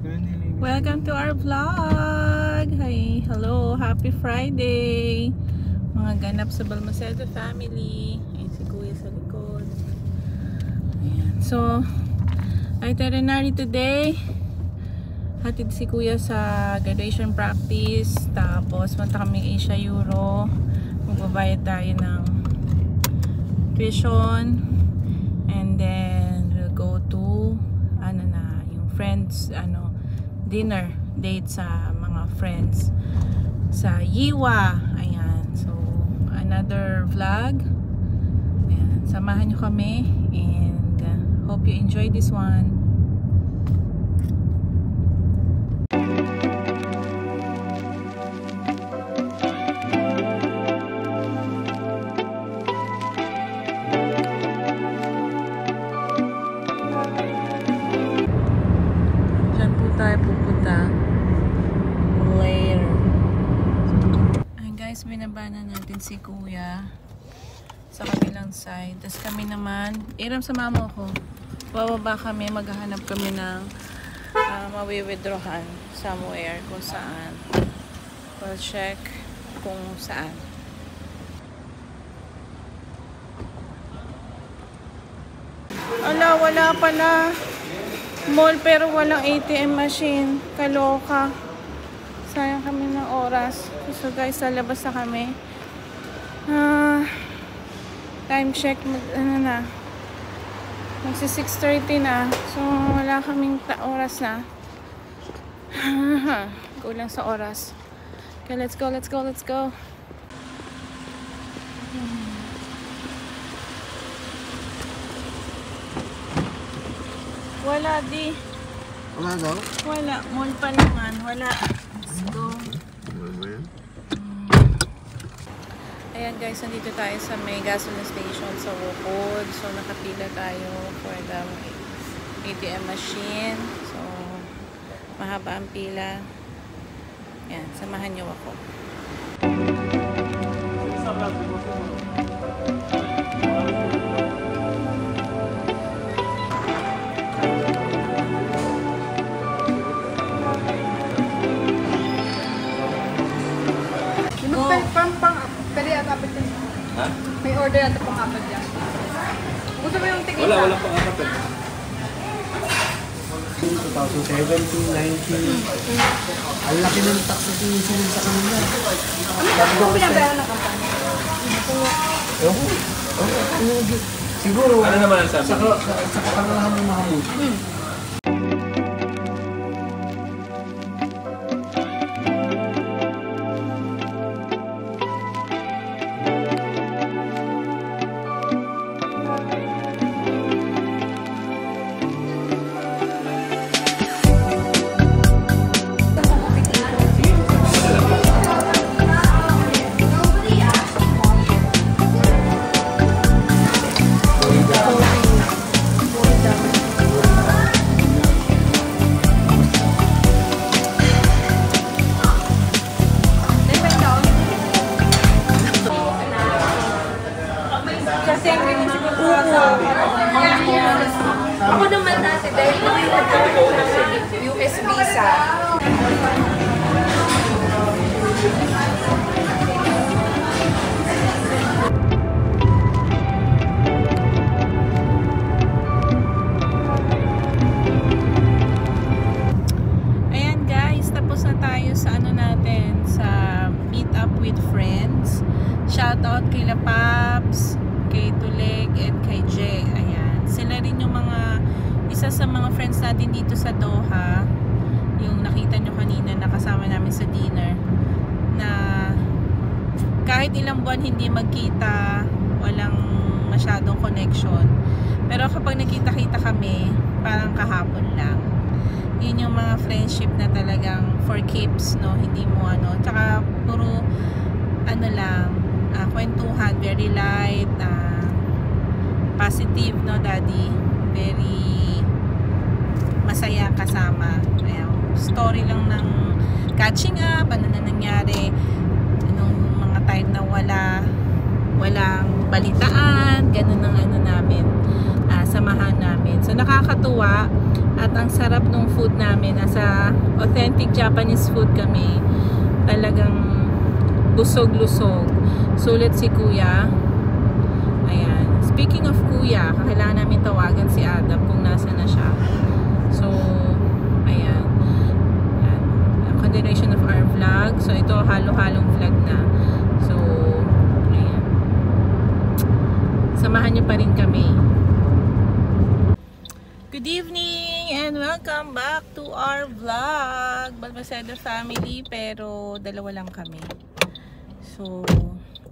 Welcome to our vlog! Hi! Hello! Happy Friday! Mga ganap sa Balmaceda family. Ayan si Kuya sa likod. Ayan. So, itinerary today. Hatid si Kuya sa graduation practice. Tapos, punta kami Asia Euro. Magbabayad tayo ng tuition. And then, we'll go to yung friends, dinner date sa mga friends sa Yiwa. Ayan. So, another vlog. Ayan. Samahan nyo kami and hope you enjoy this one. Tayo pupunta later. Ayun guys, binabana natin si Kuya sa kabilang side. Tapos kami naman, Iram sa mama ko, bababa kami, maghahanap kami ng mawi-withdrawhan somewhere kung saan. We'll check kung saan. Ala, wala pala mall pero walang ATM machine. Kaloka. Sayang kami ng oras. So guys, lalabas na kami. Time check. Magsi 6:30 na. So wala kaming oras na. Kulang sa oras. Okay, let's go, let's go, let's go. Wala di. Wala daw? Wala. Mall pa naman. Wala. Let's go. Ayan guys, nandito tayo sa may gasoline station sa Wukod. So nakapila tayo for the ATM machine. So mahaba ang pila. Ayan, samahan nyo ako. May order natin pang apat yan. Gusto mo yung tigisa? Wala pang apat. 2017, 19. Ang laki ng tax na sinisilin sa kanila. Ano kung binabayaran ng kampanya? Siguro, ano naman ang sabi? sa kakalahan mo mahamot. Ako naman dati dahil US visa. Ayan guys, tapos na tayo sa natin, sa meet up with friends. Shout out kay La Paps, kay Tuleg, and kay Jay. Ayan, sila rin yung isa sa mga friends natin dito sa Doha, yung nakita nyo kanina na kasama namin sa dinner, na kahit ilang buwan hindi magkita, walang masyadong connection, pero kapag nakita-kita kami parang kahapon lang. Yun yung mga friendship na talagang for keeps, no? Hindi mo tsaka puro lang, kwentuhan, very light, positive, no daddy, very masaya kasama. Ayan, story lang ng catching up, ano na nangyari nung mga time na walang balitaan, ganun ang namin, samahan namin. So nakakatuwa At ang sarap ng food namin. Nasa authentic Japanese food kami. Talagang busog-lusog. Sulit si Kuya. Ayan. Speaking of Kuya, kailangan namin tawagan si Adam kung nasa na siya. So, ayan. Ayan. A continuation of our vlog. So, ito halo-halong vlog na. So, ayan. Samahan niyo pa rin kami. Good evening and welcome back to our vlog. Balmaceda family, pero dalawa lang kami. So,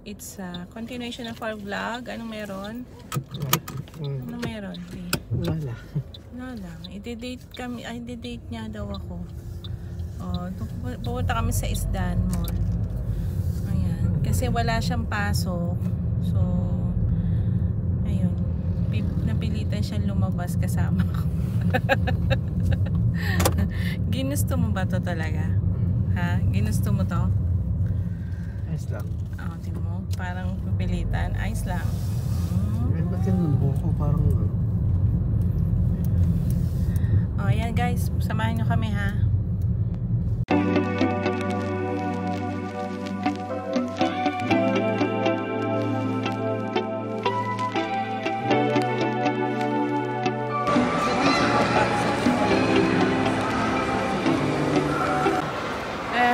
it's a continuation of our vlog. Anong meron? Anong meron? Wala. Wala lang. I-date kami. Ay, i-date niya daw ako. Oh, pupunta kami sa Isdan Mall. Ayan. Kasi wala siyang pasok. So, ayun. Napilitan siyang lumabas kasama ko. Ginusto mo ba to talaga? Ha? Ginusto mo to? Ayos lang. Oh, tingnan mo. Parang pipilitan. Ayos lang. Ba't yan ang buko? Parang Oh, ayan guys. Samahan nyo kami ha.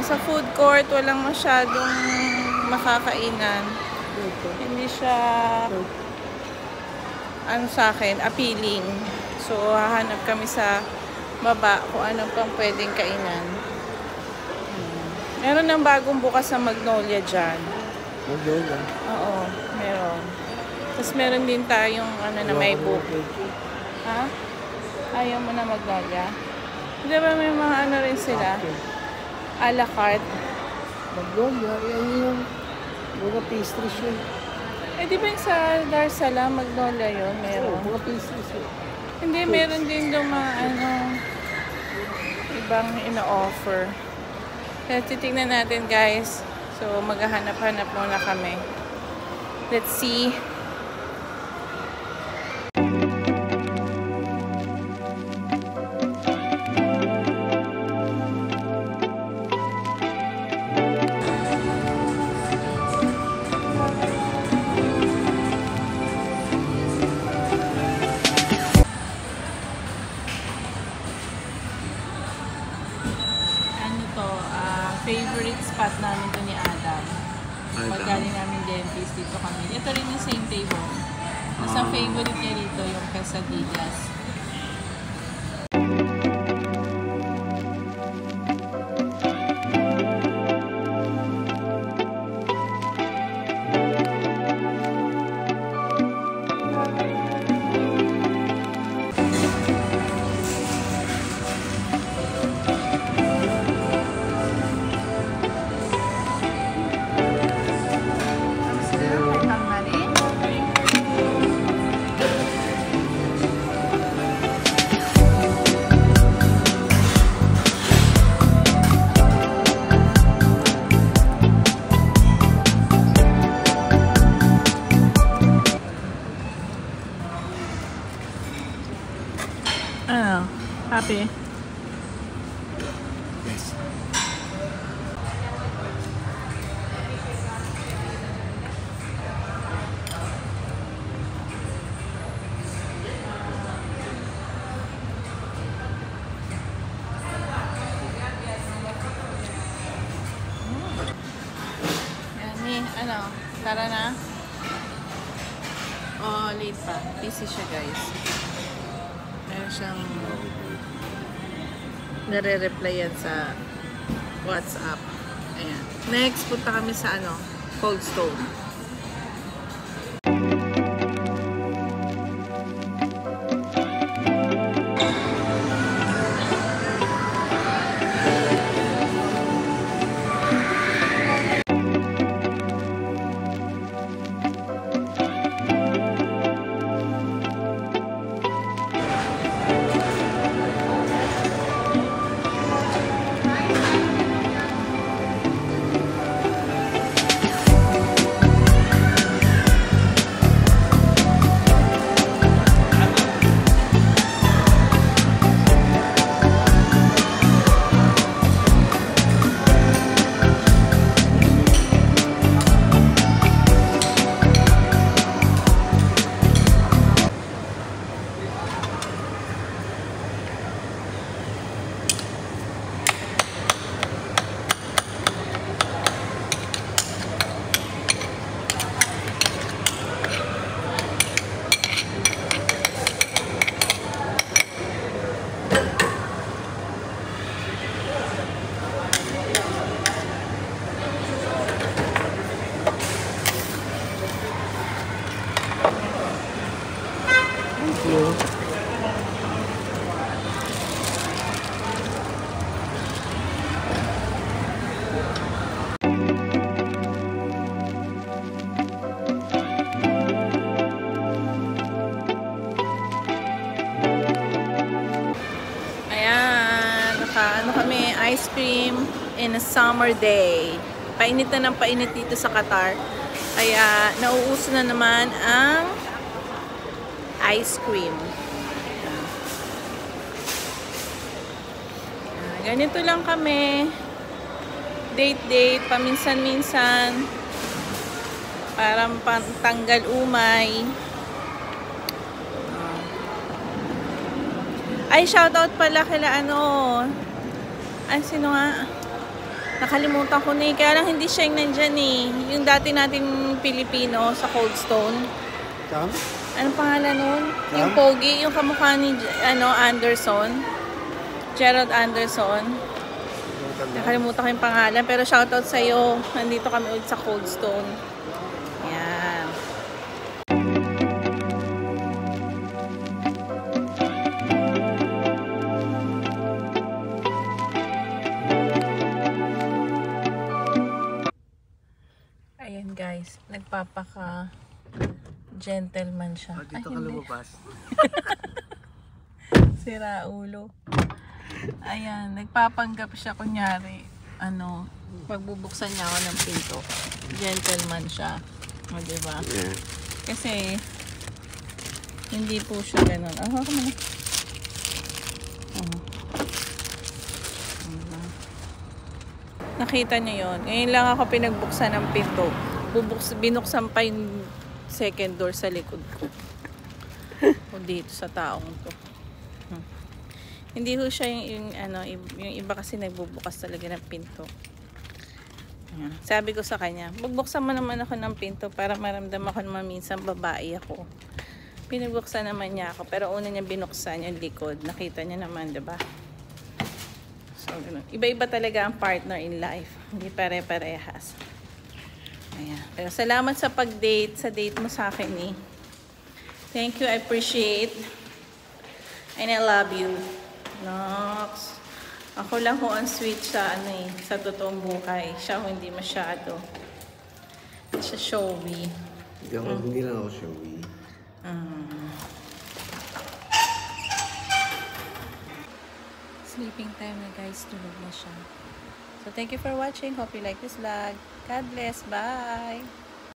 Sa food court, walang masyadong makakainan. Hindi siya ano sa akin, appealing. So, hahanap kami sa baba kung ano pang pwedeng kainan. Meron ng bagong bukas sa Magnolia dyan. Magnolia? Oo, meron. Tapos meron din tayong ano na may book. Ha? Ayaw mo na Magnolia? Di ba may mga ano rin sila? A la carte. Magnolia? Yan yung mga pastries yun. Eh di ba yung sa Darsala, Magnolia yun? Meron. Mga pastries yun. Hindi, meron din doon mga ano, ibang ina-offer. Kaya titignan natin guys. So maghahanap-hanap muna kami. Let's see. Favorite spot namin to ni Adam. Paggaling namin dentist, dito kami. Ito rin yung same table. Mas ang favorite niya dito yung quesadillas. Ano? Happy? Yes. Yan, ano? Tara na? Oh, late pa. Busy siya guys. Meron siyang nare-replyan sa WhatsApp. Ayan. Next, punta kami sa ano, Cold Stone. kami ice cream in a summer day. Painit na ng painit dito sa Qatar. Kaya nauuso na naman ang ice cream. Ganito lang kami. Date, paminsan-minsan. Parang pantanggal umay. Ay, shoutout pala kila ay, sino nga? Nakalimutan ko na eh. Kaya lang hindi siya yung nandyan eh. Yung dati nating Pilipino sa Cold Stone. Sam? Anong pangalan nun? Sam? Yung pogi, yung kamukha ni Anderson. Gerald Anderson. Nakalimutan ko yung pangalan. Pero shoutout sa'yo. Nandito kami ulit sa Cold Stone. Ayan. Ayan guys, nagpapaka gentleman siya. Dito ka lumabas. Sira ulo. Ayan, nagpapanggap siya kunyari, pagbubuksan niya ako ng pinto. Gentleman siya. O, diba? Yeah. Kasi, hindi po siya ganun. Ako na. Nakita niyo yon. Ngayon lang ako pinagbuksan ng pinto. Binuksan pa yung second door sa likod ko. O dito sa taong to. Hindi ho siya yung iba kasi nagbubukas talaga ng pinto. Ayan. Sabi ko sa kanya, magbuksan mo naman ako ng pinto para maramdaman ko naman minsan babae ako. Pinabuksan naman niya ako, pero una niya binuksan yung likod. Nakita niya naman, diba? So, iba-iba talaga ang partner in life. Hindi pare-parehas. Ayan. Pero salamat sa pag-date. Sa date mo sa akin eh. Thank you. I appreciate. And I love you. Nox. Ako lang ho ang sweet sa sa totoong buhay. Siya ho hindi masyado. Siya showy. Hindi lang ako showy. Sleeping time na guys, tulog na siya. So thank you for watching. Hope you like this vlog. God bless. Bye!